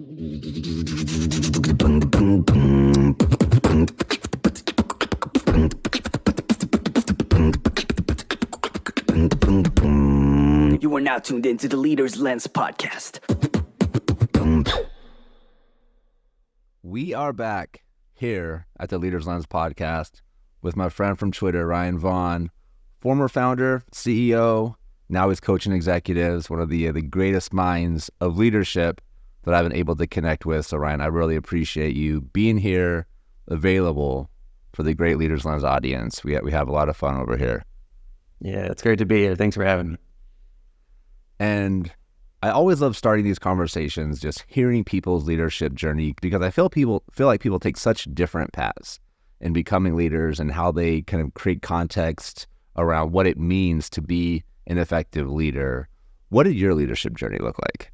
You are now tuned into the Leader's Lens podcast. We are back here at the Leader's Lens podcast with my friend from Twitter, Ryan Vaughn, former founder, CEO. Now he's coaching executives, one of the greatest minds of leadership that I've been able to connect with. So Ryan, I really appreciate you being here, available for the great Leader's Lens audience. We have a lot of fun over here. Yeah, it's great to be here. Thanks for having me. And I always love starting these conversations, just hearing people's leadership journey, because I feel like people take such different paths in becoming leaders and how they kind of create context around what it means to be an effective leader. What did your leadership journey look like?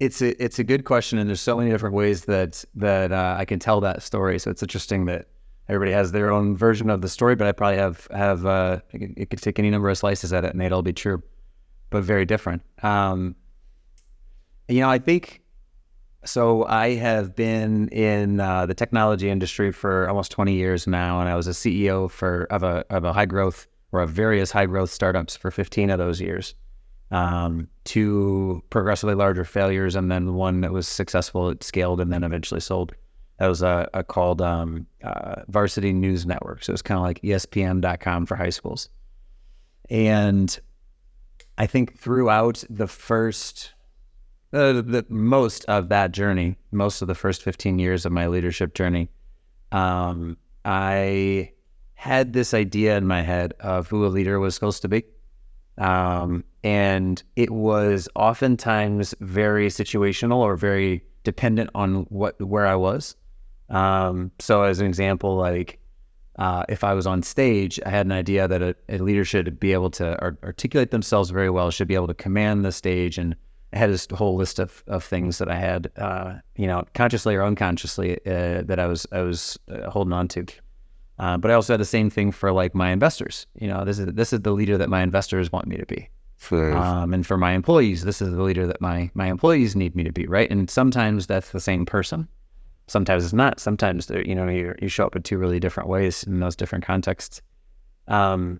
It's a good question, and there's so many different ways that I can tell that story. So it's interesting that everybody has their own version of the story, but I probably have it could take any number of slices at it, and they'd all be true, but very different. I think so. I have been in the technology industry for almost 20 years now, and I was a CEO of a high growth or of various high growth startups for 15 of those years. Two progressively larger failures, and then one that was successful, it scaled, and then eventually sold. That was called Varsity News Network. So it's kind of like ESPN.com for high schools. And I think throughout the most of that journey, most of the first 15 years of my leadership journey, I had this idea in my head of who a leader was supposed to be. And it was oftentimes very situational or very dependent on where I was. So as an example, like if I was on stage, I had an idea that a leader should be able to articulate themselves very well, should be able to command the stage, and I had this whole list of things that I had, consciously or unconsciously, that I was holding on to. But I also had the same thing for like my investors. This is the leader that my investors want me to be. And for my employees, this is the leader that my employees need me to be, right? And sometimes that's the same person. Sometimes it's not. Sometimes you show up in two really different ways in those different contexts. And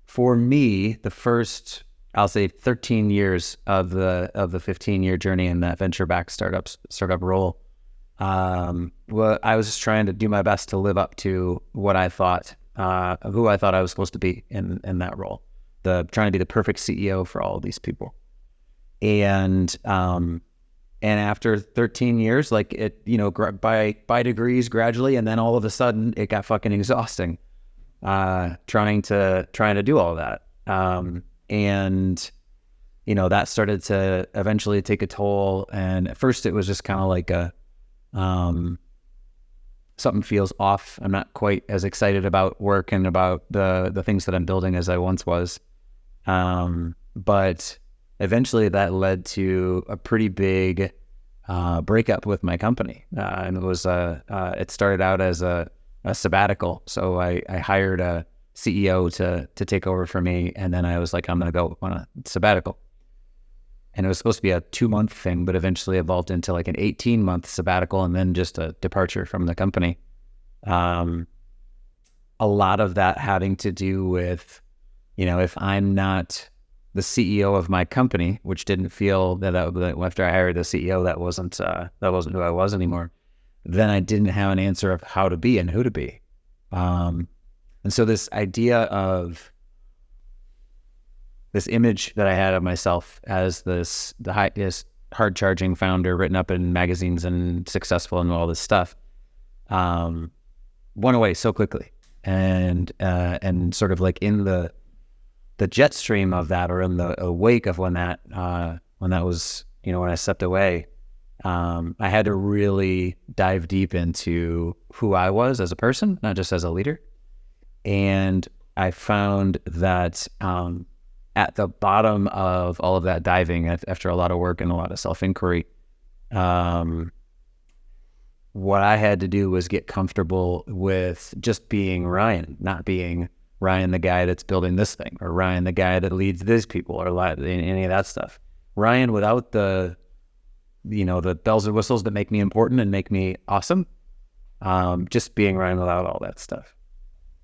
for me, the first, I'll say 13 years of the 15-year journey in that venture-backed startup role, well, I was just trying to do my best to live up to what I thought, who I thought I was supposed to be in that role, trying to be the perfect CEO for all of these people. And after 13 years, like it, by degrees gradually, and then all of a sudden it got fucking exhausting, trying to do all of that. And that started to eventually take a toll. And at first it was just kind of like something feels off. I'm not quite as excited about work and about the things that I'm building as I once was. But eventually that led to a pretty big breakup with my company. And it was it started out as a sabbatical. So I hired a CEO to take over for me. And then I was like, I'm going to go on a sabbatical. And it was supposed to be a 2-month thing, but eventually evolved into like an 18-month sabbatical and then just a departure from the company. A lot of that having to do with, if I'm not the CEO of my company, which didn't feel that after I hired the CEO, that wasn't who I was anymore, then I didn't have an answer of how to be and who to be. And so this idea of this image that I had of myself as the hard charging founder written up in magazines and successful and all this stuff, went away so quickly. And sort of like in the jet stream of that, or in the wake of when that was, when I stepped away, I had to really dive deep into who I was as a person, not just as a leader. And I found that, at the bottom of all of that diving, after a lot of work and a lot of self-inquiry, what I had to do was get comfortable with just being Ryan, not being Ryan, the guy that's building this thing, or Ryan, the guy that leads these people, or any of that stuff. Ryan without the bells and whistles that make me important and make me awesome. Just being Ryan without all that stuff.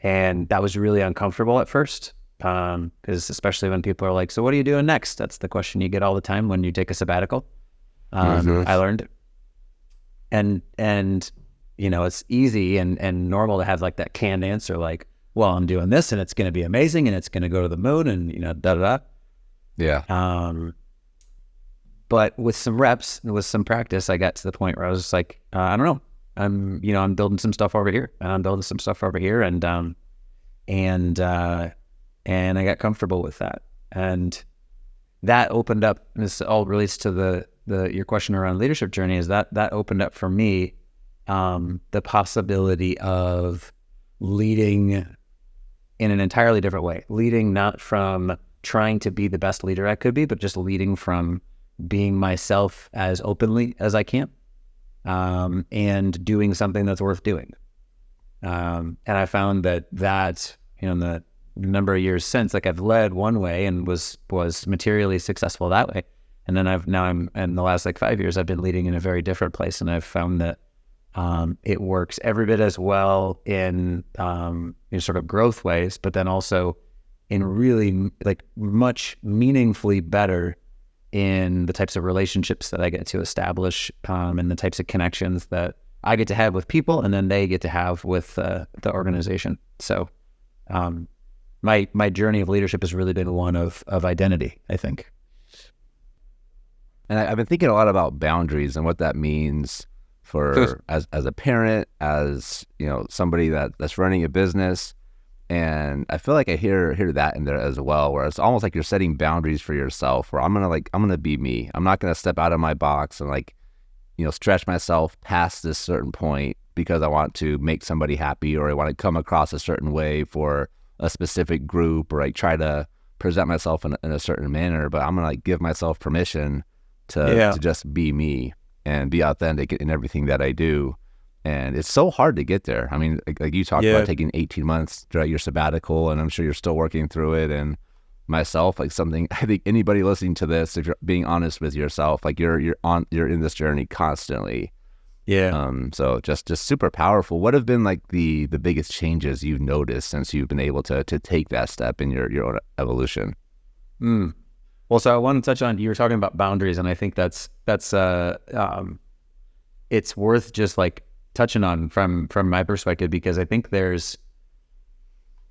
And that was really uncomfortable at first. Because especially when people are like, so what are you doing next? That's the question you get all the time when you take a sabbatical. I learned. And it's easy and normal to have like that canned answer, like, well, I'm doing this and it's going to be amazing and it's going to go to the moon and, da-da-da. Yeah. But with some reps and with some practice, I got to the point where I was just like, I don't know. I'm building some stuff over here and I'm building some stuff over here. And I got comfortable with that. And that opened up, and this all relates to your question around leadership journey, is that opened up for me the possibility of leading in an entirely different way. Leading not from trying to be the best leader I could be, but just leading from being myself as openly as I can, and doing something that's worth doing. And I found that in the number of years since, like I've led one way and was materially successful that way. And then I'm in the last like 5 years, I've been leading in a very different place. And I've found that it works every bit as well in sort of growth ways, but then also in really like much meaningfully better in the types of relationships that I get to establish, and the types of connections that I get to have with people and then they get to have with the organization. So my journey of leadership has really been one of identity, I think. And I've been thinking a lot about boundaries and what that means for as a parent, as somebody that's running a business. And I feel like I hear that in there as well, where it's almost like you're setting boundaries for yourself, where I'm gonna be me. I'm not gonna step out of my box and stretch myself past this certain point because I want to make somebody happy, or I want to come across a certain way for a specific group, or try to present myself in a certain manner. But I'm gonna give myself permission to just be me and be authentic in everything that I do. And it's so hard to get there. I mean, like you talked about taking 18 months throughout your sabbatical, and I'm sure you're still working through it. And myself, I think anybody listening to this, if you're being honest with yourself, you're in this journey constantly. Yeah. So just super powerful. What have been like the biggest changes you've noticed since you've been able to take that step in your own evolution? Well, so I want to touch on, you were talking about boundaries, and I think that's it's worth just like touching on from my perspective, because I think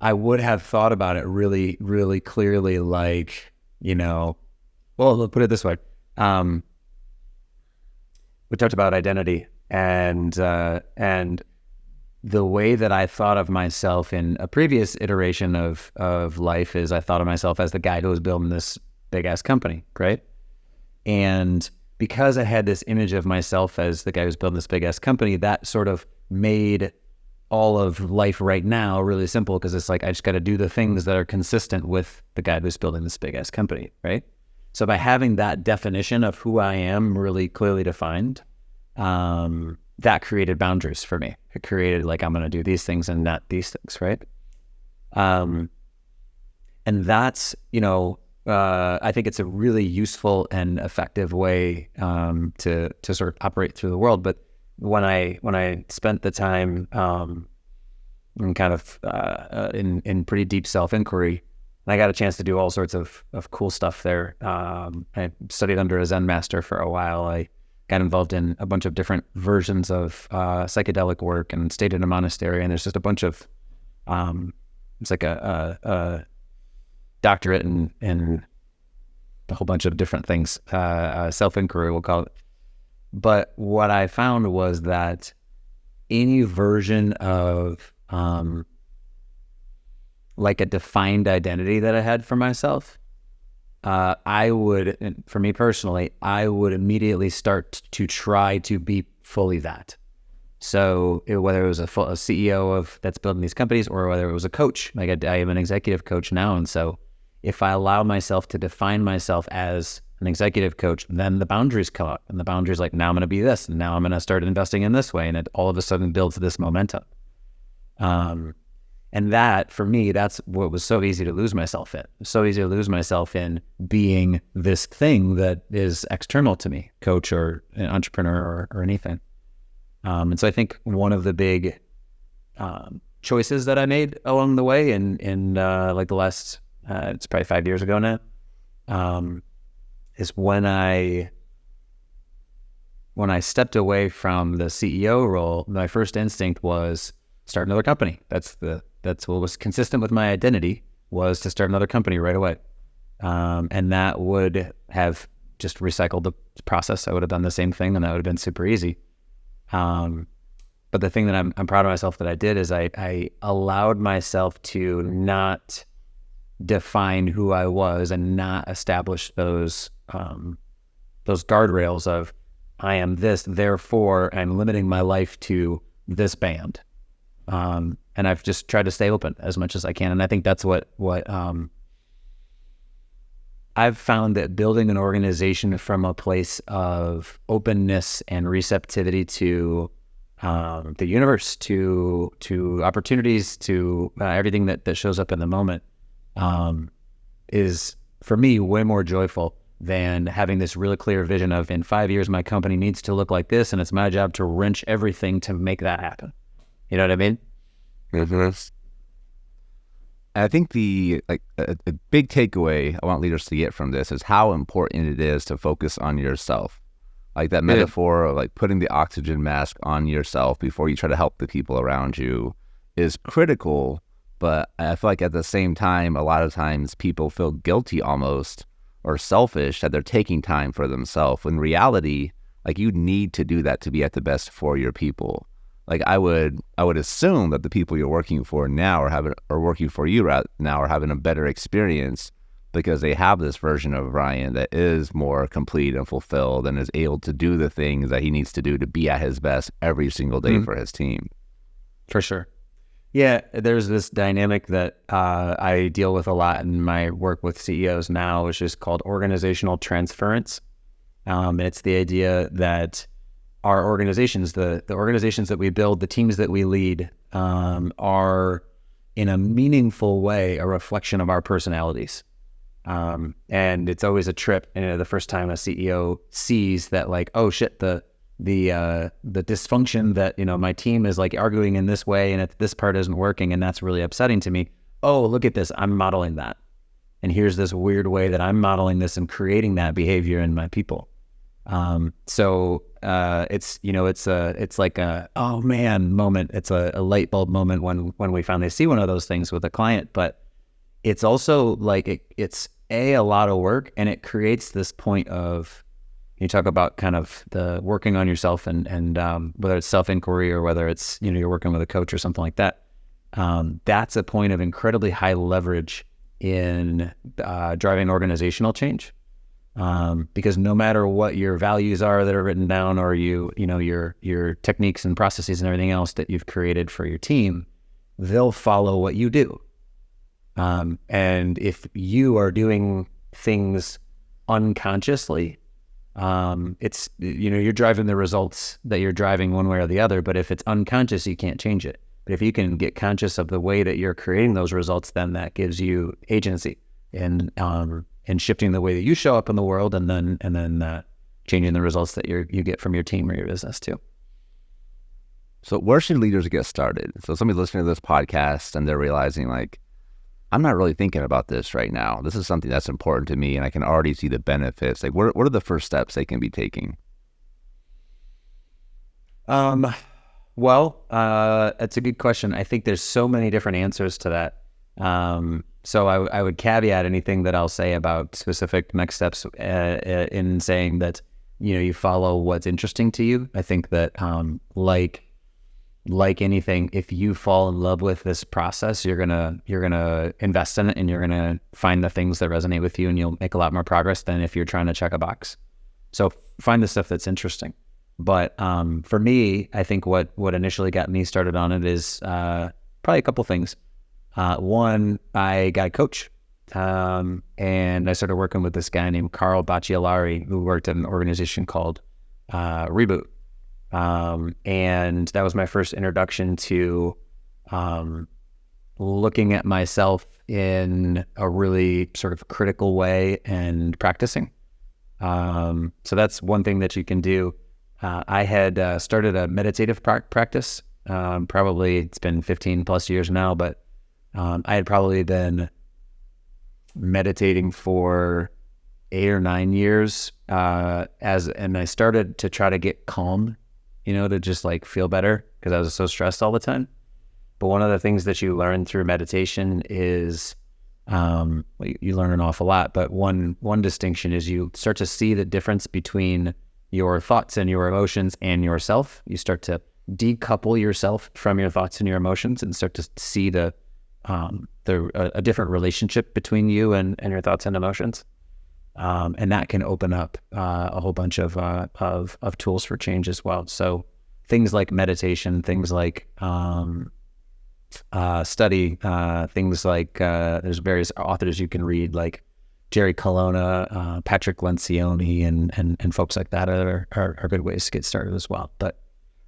I would have thought about it really, really clearly, like, well, let's put it this way. We talked about identity, and the way that I thought of myself in a previous iteration of life is I thought of myself as the guy who was building this big ass company, right? And because I had this image of myself as the guy who's building this big ass company, that sort of made all of life right now really simple, because it's like I just got to do the things that are consistent with the guy who's building this big ass company, right? So by having that definition of who I am really clearly defined, that created boundaries for me. It created like, I'm going to do these things and not these things, right? And that's, I think it's a really useful and effective way to sort of operate through the world. But when I spent the time in kind of in pretty deep self-inquiry, and I got a chance to do all sorts of cool stuff there. I studied under a Zen master for a while. I got involved in a bunch of different versions of psychedelic work and stayed in a monastery. And there's just a bunch of, it's like a doctorate in a whole bunch of different things, self-inquiry, we'll call it. But what I found was that any version of like a defined identity that I had for myself, I would, for me personally, I would immediately start to try to be fully that. So whether it was a CEO that's building these companies, or whether it was a coach, like I am an executive coach now. And so if I allow myself to define myself as an executive coach, then the boundaries come up, and the boundaries like, now I'm going to be this, and now I'm going to start investing in this way. And it all of a sudden builds this momentum. And And that, for me, that's what was so easy to lose myself in. So easy to lose myself in being this thing that is external to me, coach or an entrepreneur or anything. And so I think one of the big choices that I made along the way in like the last, it's probably 5 years ago now, is when I stepped away from the CEO role, my first instinct was start another company. That's what was consistent with my identity, was to start another company right away. And that would have just recycled the process. I would have done the same thing, and that would have been super easy. But the thing that I'm proud of myself that I did is I allowed myself to not define who I was and not establish those guardrails of I am this, therefore I'm limiting my life to this band. And I've just tried to stay open as much as I can. And I think that's what I've found, that building an organization from a place of openness and receptivity to the universe, to opportunities, to everything that shows up in the moment, is for me way more joyful than having this really clear vision of, in 5 years my company needs to look like this, and it's my job to wrench everything to make that happen. You know what I mean? Mm-hmm. I think a big takeaway I want leaders to get from this is how important it is to focus on yourself. Like that metaphor of like putting the oxygen mask on yourself before you try to help the people around you is critical. But I feel like at the same time, a lot of times people feel guilty almost, or selfish, that they're taking time for themselves. In reality, like, you need to do that to be at the best for your people. Like I would assume that the people you're working for now are working for you right now are having a better experience because they have this version of Ryan that is more complete and fulfilled and is able to do the things that he needs to do to be at his best every single day for his team. For sure. Yeah, there's this dynamic that I deal with a lot in my work with CEOs now, which is called organizational transference. It's the idea that our organizations, the organizations that we build, the teams that we lead, are in a meaningful way a reflection of our personalities. And it's always a trip, the first time a CEO sees that, like, oh shit, the dysfunction that, my team is like arguing in this way and this part isn't working and that's really upsetting to me. Oh, look at this, I'm modeling that. And here's this weird way that I'm modeling this and creating that behavior in my people. So it's like a, oh man moment. It's a light bulb moment when we finally see one of those things with a client, but it's also like, it's a lot of work, and it creates this point of, you talk about kind of the working on yourself and whether it's self-inquiry or whether it's, you're working with a coach or something like that. That's a point of incredibly high leverage in driving organizational change. Because no matter what your values are that are written down, or your techniques and processes and everything else that you've created for your team, they'll follow what you do. And if you are doing things unconsciously, it's, you're driving the results that you're driving one way or the other, but if it's unconscious, you can't change it. But if you can get conscious of the way that you're creating those results, then that gives you agency and shifting the way that you show up in the world, and then changing the results that you get from your team or your business too. So where should leaders get started? So somebody's listening to this podcast and they're realizing, like, I'm not really thinking about this right now. This is something that's important to me and I can already see the benefits. Like, what are the first steps they can be taking? Well, that's a good question. I think there's so many different answers to that. So I would caveat anything that I'll say about specific next steps in saying that, you follow what's interesting to you. I think that like anything, if you fall in love with this process, you're gonna invest in it, and you're gonna find the things that resonate with you, and you'll make a lot more progress than if you're trying to check a box. So find the stuff that's interesting. But for me, I think what initially got me started on it is probably a couple things. One, I got a coach, and I started working with this guy named Carl Bacciolari, who worked at an organization called Reboot. And that was my first introduction to looking at myself in a really sort of critical way and practicing. So that's one thing that you can do. I had started a meditative practice. Probably it's been 15 plus years now, but I had probably been meditating for 8 or 9 years, and I started to try to get calm, to just like feel better because I was so stressed all the time. But one of the things that you learn through meditation is, you learn an awful lot, but one distinction is you start to see the difference between your thoughts and your emotions and yourself. You start to decouple yourself from your thoughts and your emotions and start to see a different relationship between you and your thoughts and emotions. And that can open up a whole bunch of tools for change as well. So things like meditation, things like study, things like there's various authors you can read, like Jerry Colonna, Patrick Lencioni, and folks like that are good ways to get started as well. But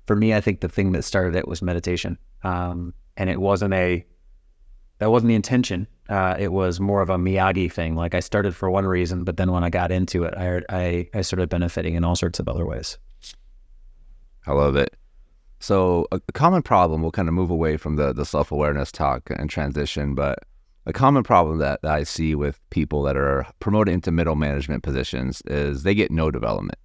for me, I think the thing that started it was meditation, and that wasn't the intention. It was more of a Miyagi thing. Like I started for one reason, but then when I got into it, I started benefiting in all sorts of other ways. I love it. So a common problem, we'll kind of move away from the self-awareness talk and transition, but a common problem that I see with people that are promoted into middle management positions is they get no development.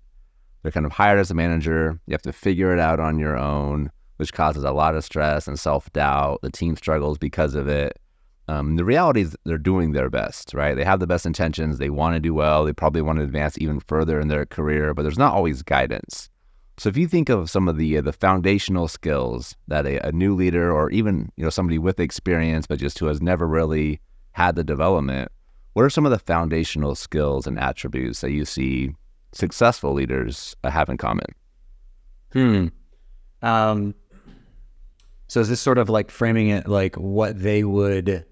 They're kind of hired as a manager. You have to figure it out on your own, which causes a lot of stress and self-doubt. The team struggles because of it. The reality is they're doing their best, right? They have the best intentions. They want to do well. They probably want to advance even further in their career, but there's not always guidance. So if you think of some of the foundational skills that a new leader or even somebody with experience but just who has never really had the development, what are some of the foundational skills and attributes that you see successful leaders have in common? So is this sort of like framing it like what they would,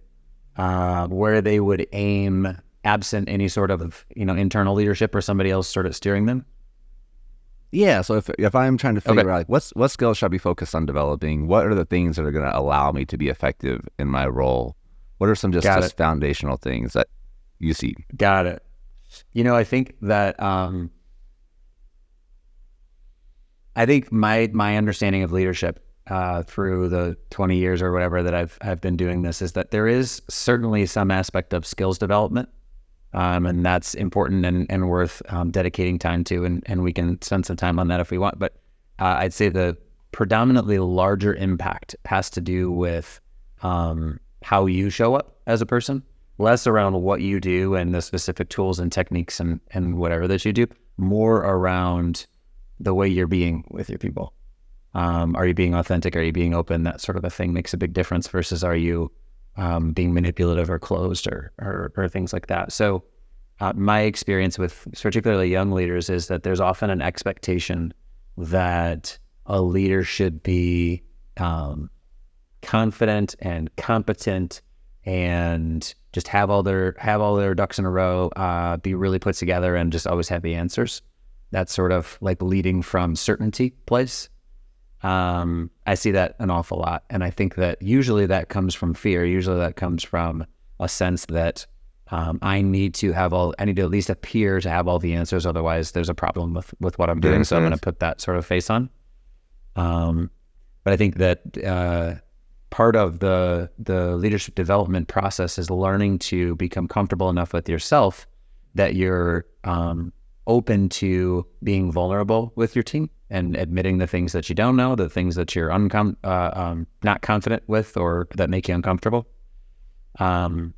where they would aim absent any sort of internal leadership or somebody else sort of steering them? Yeah, so if I'm trying to figure out like what skills should I be focused on developing, what are the things that are going to allow me to be effective in my role? What are some just foundational things that you see? Got it. I think that I think my understanding of leadership through the 20 years or whatever that I've been doing this is that there is certainly some aspect of skills development. And that's important and worth dedicating time to, and we can spend some time on that if we want. But I'd say the predominantly larger impact has to do with how you show up as a person, less around what you do and the specific tools and techniques and whatever that you do, more around the way you're being with your people. Are you being authentic? Are you being open? That sort of a thing makes a big difference versus are you being manipulative or closed or things like that. So my experience with particularly young leaders is that there's often an expectation that a leader should be confident and competent and just have all their ducks in a row, be really put together and just always have the answers. That's sort of like leading from certainty place. I see that an awful lot. And I think that usually that comes from fear. Usually that comes from a sense that I need to at least appear to have all the answers. Otherwise there's a problem with what I'm doing. So I'm going to put that sort of face on. But I think that part of the leadership development process is learning to become comfortable enough with yourself that you're open to being vulnerable with your team and admitting the things that you don't know, the things that you're not confident with or that make you uncomfortable. And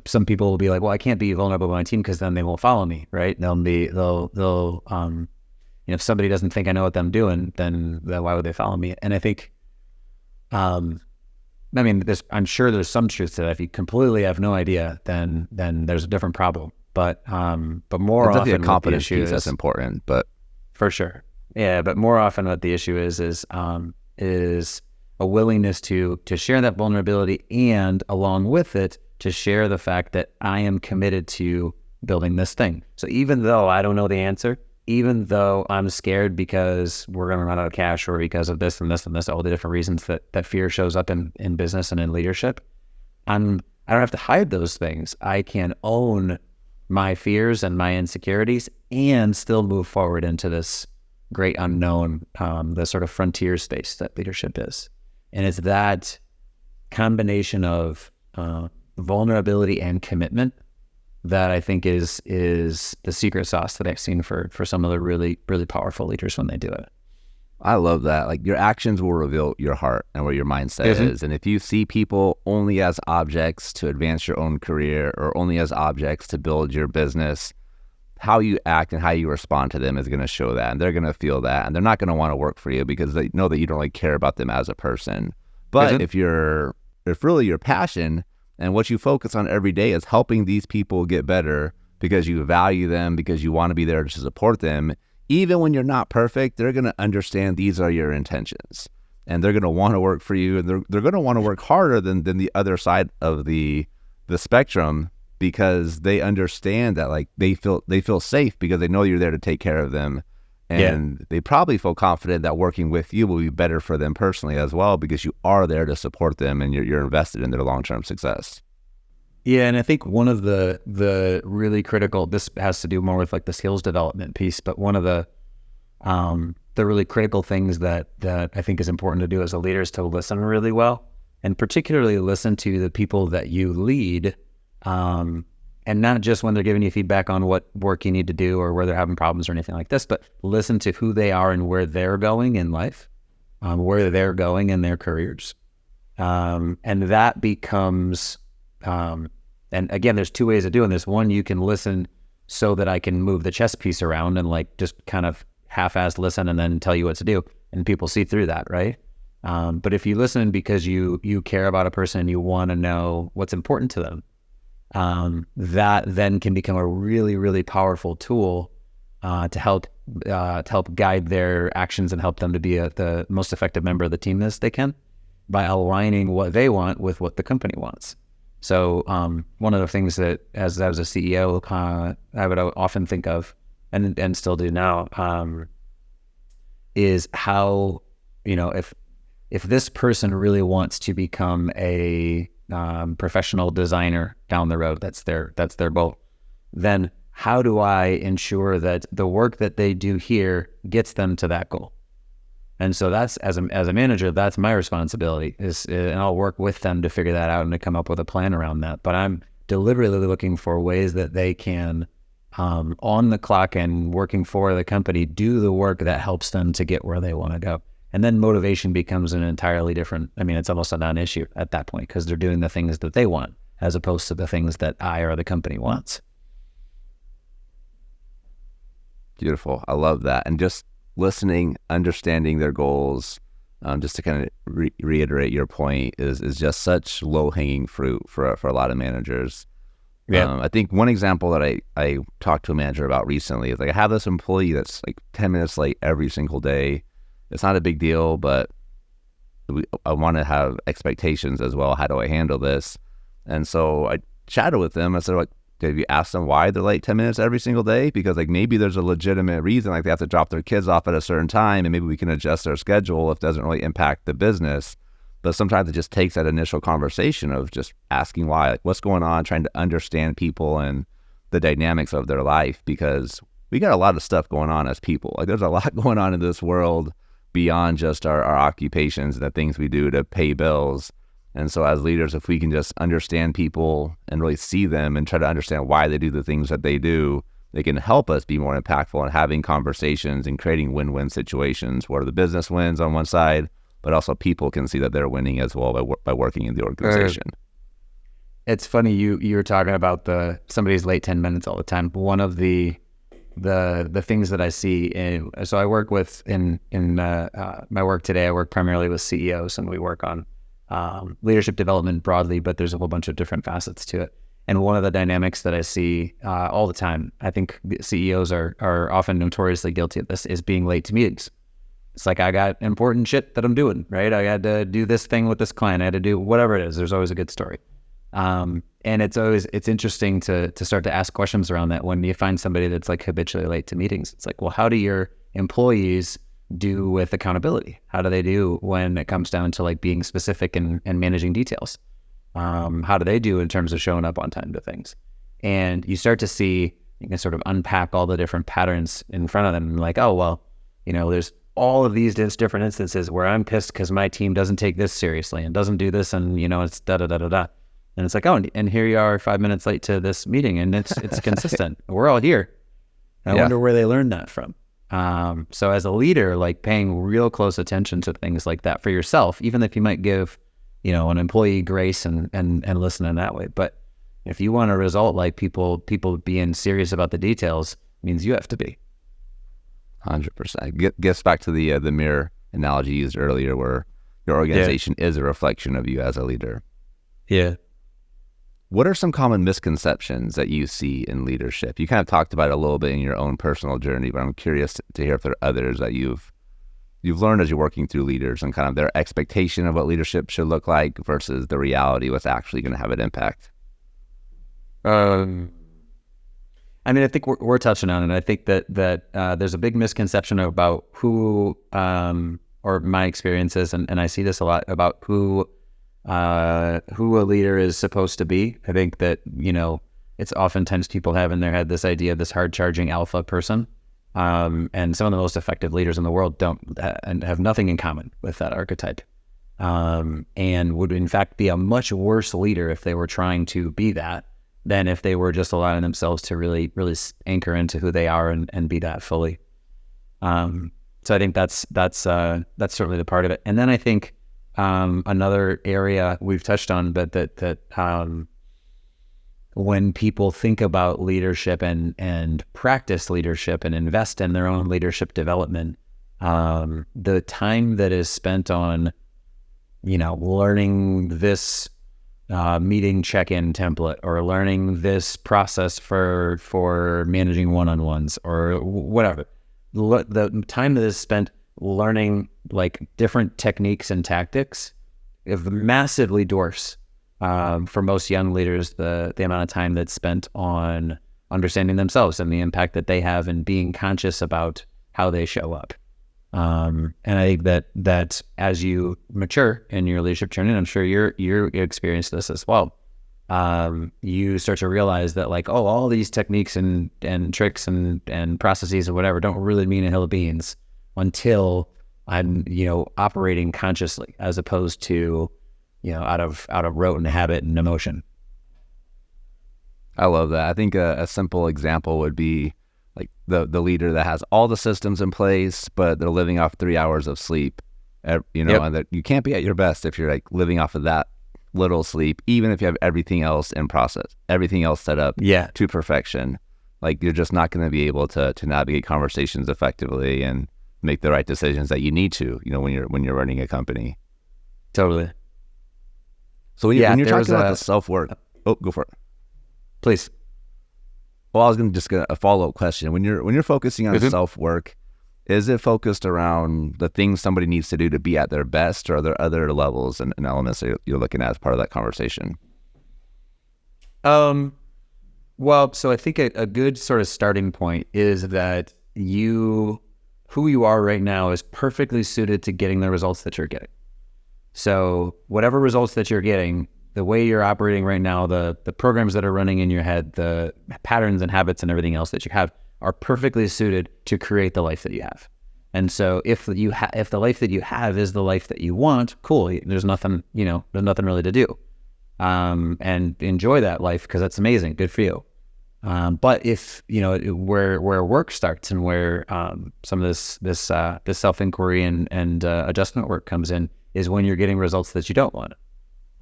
some people will be like, well, I can't be vulnerable with my team because then they won't follow me, right? They'll if somebody doesn't think I know what I'm doing, then why would they follow me? And I think, I'm sure there's some truth to that. If you completely have no idea, then there's a different problem. But more it's often a confidence the issue piece that's important, but for sure, yeah. But more often, what the issue is a willingness to share that vulnerability, and along with it, to share the fact that I am committed to building this thing. So even though I don't know the answer, even though I'm scared because we're going to run out of cash or because of this and this and this, all the different reasons that fear shows up in business and in leadership, I don't have to hide those things. I can own my fears and my insecurities and still move forward into this great unknown, the sort of frontier space that leadership is. And it's that combination of vulnerability and commitment that I think is the secret sauce that I've seen for some of the really, really powerful leaders when they do it. I love that. Like, your actions will reveal your heart and where your mindset is. And if you see people only as objects to advance your own career or only as objects to build your business, how you act and how you respond to them is going to show that. And they're going to feel that. And they're not going to want to work for you because they know that you don't really care about them as a person. But if really your passion and what you focus on every day is helping these people get better because you value them, because you want to be there to support them, even when you're not perfect, they're going to understand these are your intentions. And they're going to want to work for you. And they're going to want to work harder than the other side of the spectrum, because they understand that, like, they feel safe because they know you're there to take care of them. And they probably feel confident that working with you will be better for them personally as well, because you are there to support them and you're invested in their long-term success. Yeah, and I think one of the really critical, this has to do more with like the skills development piece, but one of the really critical things that I think is important to do as a leader is to listen really well, and particularly listen to the people that you lead, and not just when they're giving you feedback on what work you need to do or where they're having problems or anything like this, but listen to who they are and where they're going in life, where they're going in their careers. And that becomes, and again, there's two ways of doing this. One, you can listen so that I can move the chess piece around and like just kind of half-assed listen and then tell you what to do. And people see through that, right? But if you listen because you care about a person and you want to know what's important to them, that then can become a really, really powerful tool to help guide their actions and help them to be the most effective member of the team as they can, by aligning what they want with what the company wants. So one of the things that as a CEO I would often think of and still do now is how, if this person really wants to become a professional designer down the road, that's their goal, then how do I ensure that the work that they do here gets them to that goal? And so that's, as a manager, that's my responsibility, and I'll work with them to figure that out and to come up with a plan around that. But I'm deliberately looking for ways that they can, on the clock and working for the company, do the work that helps them to get where they want to go. And then motivation becomes an entirely different, it's almost a non-issue at that point, because they're doing the things that they want as opposed to the things that I or the company wants. Beautiful. I love that. And just listening, understanding their goals, just to kind of reiterate your point, is just such low-hanging fruit for a lot of managers. Yeah. I think one example that I talked to a manager about recently is, like, I have this employee that's like 10 minutes late every single day. It's not a big deal, but I want to have expectations as well. How do I handle this? And so I chatted with them. I said, like, have you asked them why they're late 10 minutes every single day? Because, like, maybe there's a legitimate reason, like they have to drop their kids off at a certain time, and maybe we can adjust their schedule if it doesn't really impact the business. But sometimes it just takes that initial conversation of just asking why, like, what's going on, trying to understand people and the dynamics of their life, because we got a lot of stuff going on as people. Like, there's a lot going on in this world beyond just our occupations and the things we do to pay bills. And so as leaders, if we can just understand people and really see them and try to understand why they do the things that they do, they can help us be more impactful in having conversations and creating win-win situations where the business wins on one side, but also people can see that they're winning as well by working in the organization. It's funny, you were talking about somebody's late 10 minutes all the time. One of the things that I see so I work with in my work today, I work primarily with CEOs, and we work on leadership development broadly, but there's a whole bunch of different facets to it. And one of the dynamics that I see all the time, I think CEOs are often notoriously guilty of this, is being late to meetings. It's like, I got important shit that I'm doing, right? I had to do this thing with this client. I had to do whatever it is. There's always a good story. And it's interesting to start to ask questions around that when you find somebody that's like habitually late to meetings. It's like, well, how do your employees do with accountability? How do they do when it comes down to like being specific and managing details? How do they do in terms of showing up on time to things? And you start to see, you can sort of unpack all the different patterns in front of them and like, oh, well, there's all of these different instances where I'm pissed because my team doesn't take this seriously and doesn't do this, and it's da-da-da-da-da. And it's like, oh, and here you are 5 minutes late to this meeting, and it's consistent. We're all here. I wonder where they learned that from. So as a leader, like paying real close attention to things like that for yourself, even if you might give, an employee grace and listen in that way. But if you want a result like people being serious about the details, means you have to be. 100%. Gets back to the mirror analogy used earlier, where your organization is a reflection of you as a leader. Yeah. What are some common misconceptions that you see in leadership? You kind of talked about it a little bit in your own personal journey, but I'm curious to hear if there are others that you've learned as you're working through leaders and kind of their expectation of what leadership should look like versus the reality, what's actually going to have an impact. I think we're touching on it. I think that there's a big misconception about who, or my experiences, and I see this a lot, about who a leader is supposed to be. I think that, it's oftentimes people have in their head this idea of this hard-charging alpha person. And some of the most effective leaders in the world don't and have nothing in common with that archetype. And would in fact be a much worse leader if they were trying to be that than if they were just allowing themselves to really, really anchor into who they are and be that fully. So I think that's certainly the part of it. And then I think another area we've touched on, but that when people think about leadership and practice leadership and invest in their own leadership development, the time that is spent on, learning this meeting check-in template, or learning this process for managing one-on-ones, or whatever, the time that is spent learning like different techniques and tactics, it massively dwarfs for most young leaders the amount of time that's spent on understanding themselves and the impact that they have in being conscious about how they show up. And I think that as you mature in your leadership journey, and I'm sure you experienced this as well, you start to realize that like, oh, all these techniques and tricks and processes or whatever don't really mean a hill of beans until I'm, operating consciously, as opposed to, out of rote and habit and emotion. I love that. I think a simple example would be like the leader that has all the systems in place, but they're living off 3 hours of sleep, and that you can't be at your best if you're like living off of that little sleep, even if you have everything else in process, everything else set up to perfection. Like you're just not going to be able to navigate conversations effectively and make the right decisions that you need to, when you're running a company. Totally. So when you're talking about the self-work, go for it. Please. Well, I was going to just get a follow-up question. When you're focusing on self-work, is it focused around the things somebody needs to do to be at their best, or are there other levels and elements that you're looking at as part of that conversation? Well, so I think a good sort of starting point is that who you are right now is perfectly suited to getting the results that you're getting. So whatever results that you're getting, the way you're operating right now, the programs that are running in your head, the patterns and habits and everything else that you have are perfectly suited to create the life that you have. And so if the life that you have is the life that you want, cool. There's nothing really to do. And enjoy that life, because that's amazing. Good for you. But if, where work starts and where some of this self-inquiry and adjustment work comes in is when you're getting results that you don't want.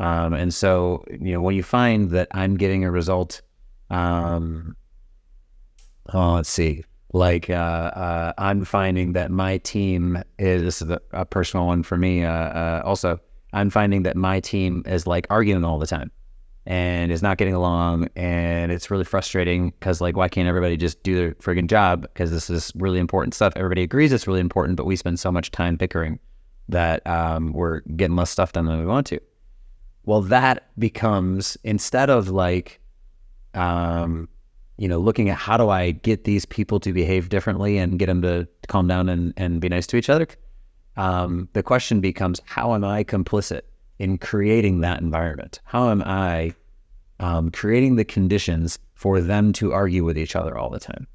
And so, when you find that I'm getting a result, let's see, like I'm finding that my team this is a personal one for me also, I'm finding that my team is like arguing all the time and is not getting along, and it's really frustrating because like, why can't everybody just do their friggin' job? Because this is really important stuff. Everybody agrees it's really important, but we spend so much time bickering that we're getting less stuff done than we want to. Well, that becomes, instead of like, looking at how do I get these people to behave differently and get them to calm down and be nice to each other, the question becomes, how am I complicit in creating that environment? How am I creating the conditions for them to argue with each other all the time?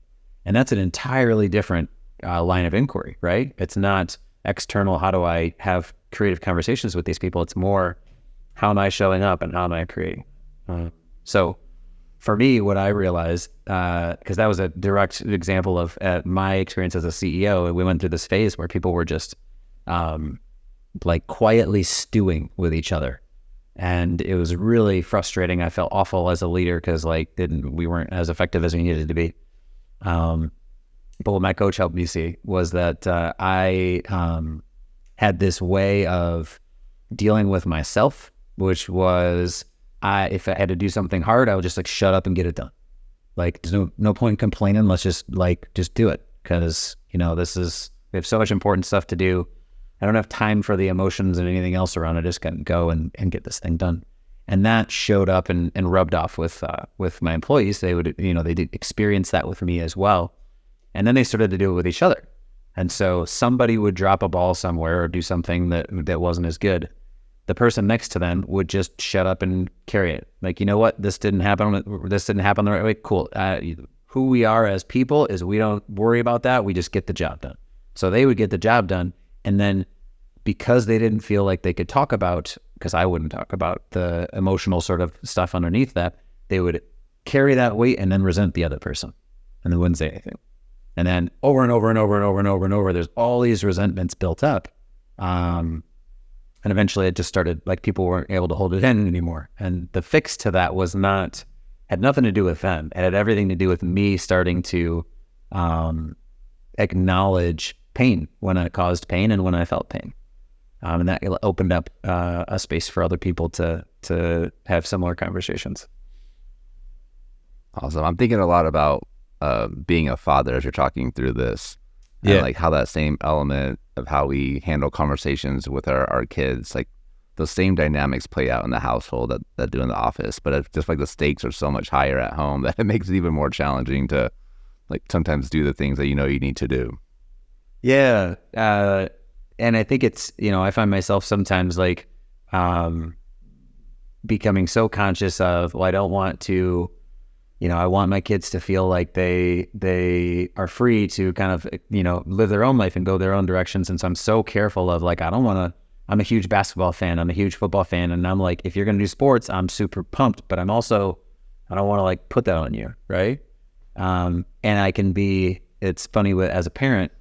And that's an entirely different line of inquiry, right? It's not external, how do I have creative conversations with these people? It's more, how am I showing up and how am I creating? So for me, what I realized, because that was a direct example of my experience as a CEO, we went through this phase where people were just like quietly stewing with each other. And it was really frustrating. I felt awful as a leader because we weren't as effective as we needed to be. But what my coach helped me see was that I had this way of dealing with myself, which was if I had to do something hard, I would just shut up and get it done. Like, there's no point in complaining. Let's just do it, because we have so much important stuff to do. I don't have time for the emotions and anything else around. I just got to go and get this thing done. And that showed up and rubbed off with my employees. They would, they did experience that with me as well. And then they started to do it with each other. And so somebody would drop a ball somewhere or do something that wasn't as good. The person next to them would just shut up and carry it. Like, you know what? This didn't happen the right way. Cool. Who we are as people is we don't worry about that. We just get the job done. So they would get the job done. And then because they didn't feel like they could talk about, because I wouldn't talk about the emotional sort of stuff underneath that, they would carry that weight and then resent the other person. And they wouldn't say anything. And then over and over and over and over and over and over, there's all these resentments built up. And eventually it just started, people weren't able to hold it in anymore. And the fix to that had nothing to do with them. It had everything to do with me starting to acknowledge pain when I caused pain and when I felt pain. And that opened up a space for other people to have similar conversations. Awesome. I'm thinking a lot about being a father as you're talking through this. Yeah. And how that same element of how we handle conversations with our kids, those same dynamics play out in the household that do in the office. But it's just the stakes are so much higher at home that it makes it even more challenging to sometimes do the things that you need to do. Yeah. And I think it's, I find myself sometimes becoming so conscious of, I don't want to, I want my kids to feel like they are free to kind of, live their own life and go their own directions. And so I'm so careful of I don't want to, I'm a huge basketball fan, I'm a huge football fan. And I'm if you're going to do sports, I'm super pumped, but I don't want to put that on you. Right. And I can be, it's funny as a parent,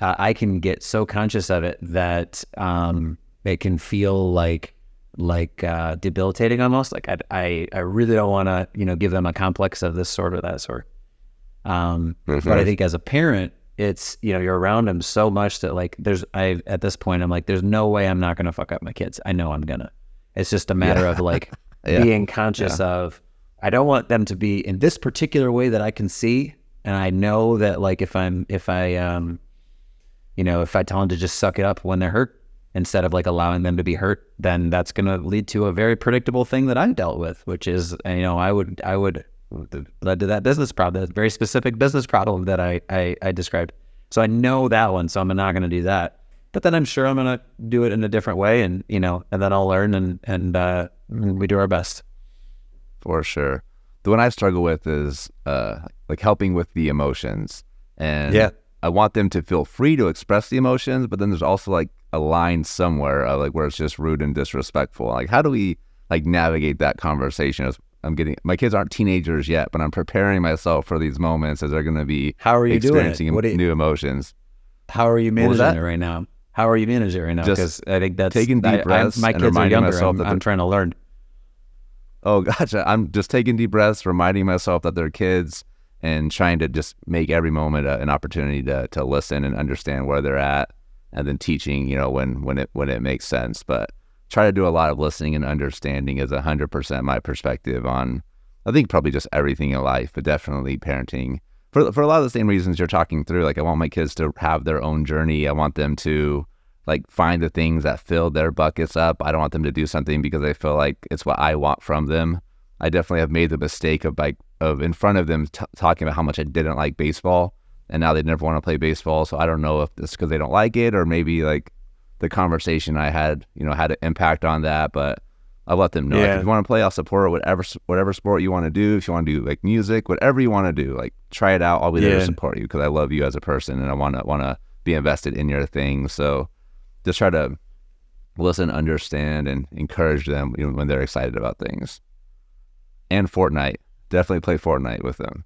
I can get so conscious of it that it can feel debilitating almost. I really don't want to give them a complex of this sort or that sort. But I think as a parent, it's you're around them so much that at this point I'm there's no way I'm not going to fuck up my kids. I know I'm gonna. It's just a matter of being conscious of, I don't want them to be in this particular way that I can see, and I know that if I tell them to just suck it up when they're hurt, instead of allowing them to be hurt, then that's going to lead to a very predictable thing that I've dealt with, which is, I would led to that business problem, that very specific business problem that I described. So I know that one, so I'm not going to do that. But then I'm sure I'm going to do it in a different way, and and then I'll learn, and we do our best. For sure. The one I struggle with is helping with the emotions, and I want them to feel free to express the emotions, but then there's also a line somewhere of where it's just rude and disrespectful. How do we navigate that conversation? As my kids aren't teenagers yet, but I'm preparing myself for these moments as they're going to be experiencing new emotions. How are you managing it right now? How are you managing it right now? Because I think that's taking deep breaths. My kids are younger. I'm trying to learn. Oh, gotcha. I'm just taking deep breaths, reminding myself that they're kids, and trying to just make every moment an opportunity to listen and understand where they're at, and then teaching, when it makes sense. But try to do a lot of listening and understanding is 100% my perspective on, I think, probably just everything in life, but definitely parenting. For a lot of the same reasons you're talking through, I want my kids to have their own journey. I want them to like find the things that fill their buckets up. I don't want them to do something because I feel like it's what I want from them. I definitely have made the mistake of in front of them talking about how much I didn't like baseball, and now they never want to play baseball. So I don't know if it's because they don't like it, or maybe like the conversation I had, had an impact on that. But I'll let them know. Like, if you want to play, I'll support whatever sport you want to do. If you want to do like music, whatever you want to do, like try it out. I'll be there to support you because I love you as a person and I want to be invested in your thing. So just try to listen, understand, and encourage them when they're excited about things. And Fortnite, definitely play Fortnite with them.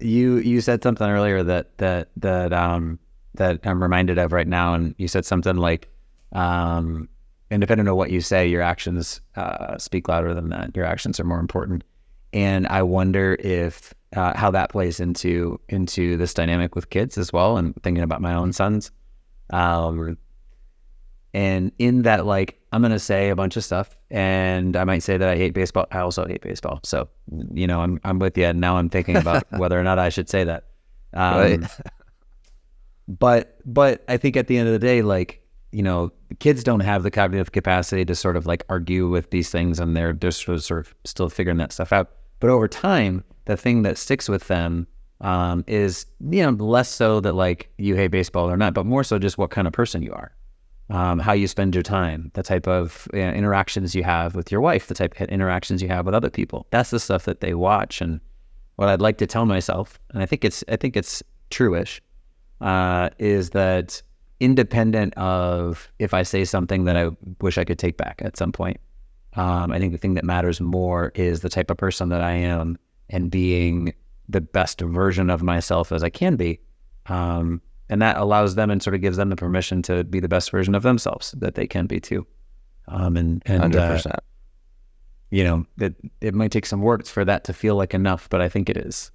You said something earlier that I'm reminded of right now, and you said something like, independent of what you say, your actions speak louder than that. Your actions are more important. And I wonder if how that plays into this dynamic with kids as well, and thinking about my own sons. And in that, like, I'm going to say a bunch of stuff, and I might say that I hate baseball. I also hate baseball. So, I'm with you. And now I'm thinking about whether or not I should say that. Right. But I think at the end of the day, like, kids don't have the cognitive capacity to sort of like argue with these things, and they're sort of still figuring that stuff out. But over time, the thing that sticks with them is, less so that like you hate baseball or not, but more so just what kind of person you are, how you spend your time, the type of interactions you have with your wife, the type of interactions you have with other people. That's the stuff that they watch. And what I'd like to tell myself, and I think it's true-ish, is that independent of if I say something that I wish I could take back at some point, I think the thing that matters more is the type of person that I am and being the best version of myself as I can be. And that allows them and sort of gives them the permission to be the best version of themselves that they can be too. And 100%. It might take some work for that to feel like enough, but I think it is.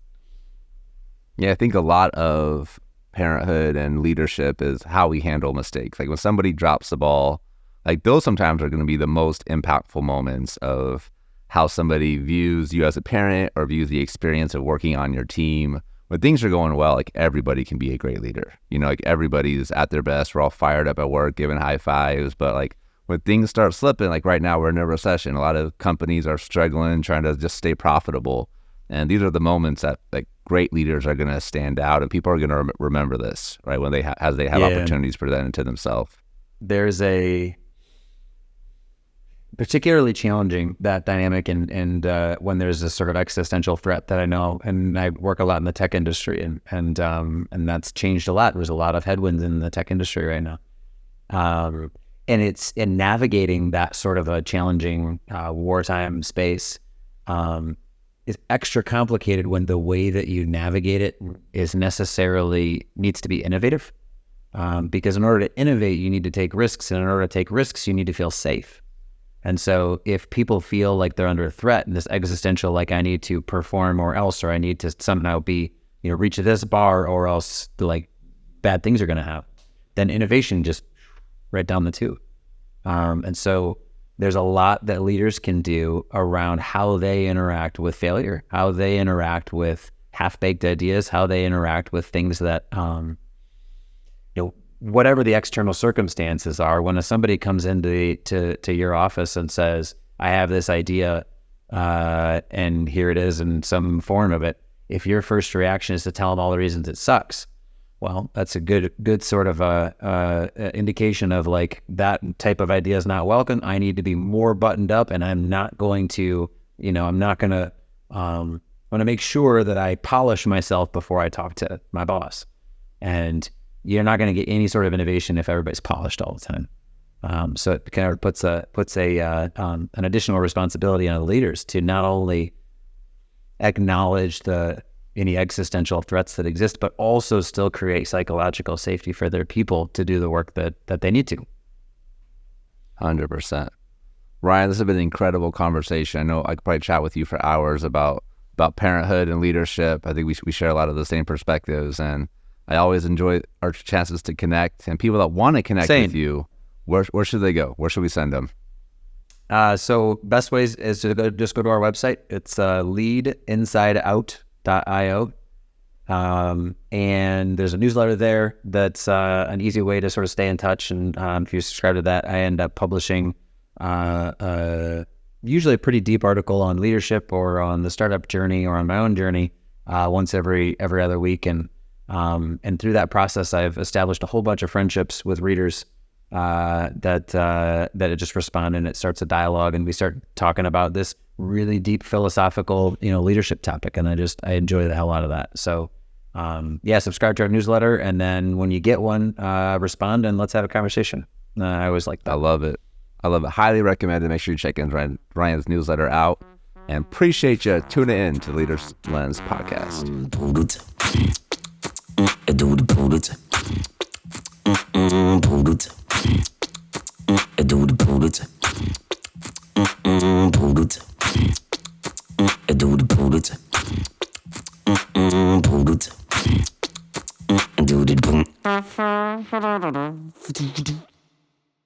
Yeah, I think a lot of parenthood and leadership is how we handle mistakes. Like when somebody drops the ball, like those sometimes are going to be the most impactful moments of how somebody views you as a parent or views the experience of working on your team. When things are going well, like everybody can be a great leader. Like everybody's at their best. We're all fired up at work, giving high fives. But like when things start slipping, like right now we're in a recession. A lot of companies are struggling, trying to just stay profitable. And these are the moments that like great leaders are going to stand out, and people are going to remember this, right? When as they have opportunities presented to themselves. There's a particularly challenging that dynamic, and when there's a sort of existential threat that I know, and I work a lot in the tech industry, and that's changed a lot. There's a lot of headwinds in the tech industry right now, and it's in navigating that sort of a challenging wartime space. Is extra complicated when the way that you navigate it is needs to be innovative. Because in order to innovate, you need to take risks. And in order to take risks, you need to feel safe. And so if people feel like they're under a threat and this existential, like I need to perform or else, or I need to somehow be, reach this bar or else like bad things are going to happen, then innovation just right down the tube. And so there's a lot that leaders can do around how they interact with failure, how they interact with half-baked ideas, how they interact with things that, whatever the external circumstances are. When somebody comes into to your office and says, I have this idea, and here it is in some form of it, if your first reaction is to tell them all the reasons it sucks, well, that's a good sort of indication of like that type of idea is not welcome. I need to be more buttoned up, and I'm not going to, I want to make sure that I polish myself before I talk to my boss. And you're not going to get any sort of innovation if everybody's polished all the time. So it kind of puts an additional responsibility on the leaders to not only acknowledge any existential threats that exist, but also still create psychological safety for their people to do the work that they need to. 100%. Ryan, this has been an incredible conversation. I know I could probably chat with you for hours about parenthood and leadership. I think we share a lot of the same perspectives, and I always enjoy our chances to connect. And people that want to connect with you, where should they go? Where should we send them? So best ways is to just go to our website. It's leadinsideout.io. And there's a newsletter there that's an easy way to sort of stay in touch. And if you subscribe to that, I end up publishing usually a pretty deep article on leadership or on the startup journey or on my own journey once every other week. And through that process, I've established a whole bunch of friendships with readers that just respond, and it starts a dialogue, and we start talking about this really deep philosophical, leadership topic. And I enjoy the hell out of that. So, subscribe to our newsletter, and then when you get one, respond and let's have a conversation. I always like that. I love it. Highly recommend it. Make sure you check in Ryan's newsletter out, and appreciate you tuning in to Leaders Lens podcast. Do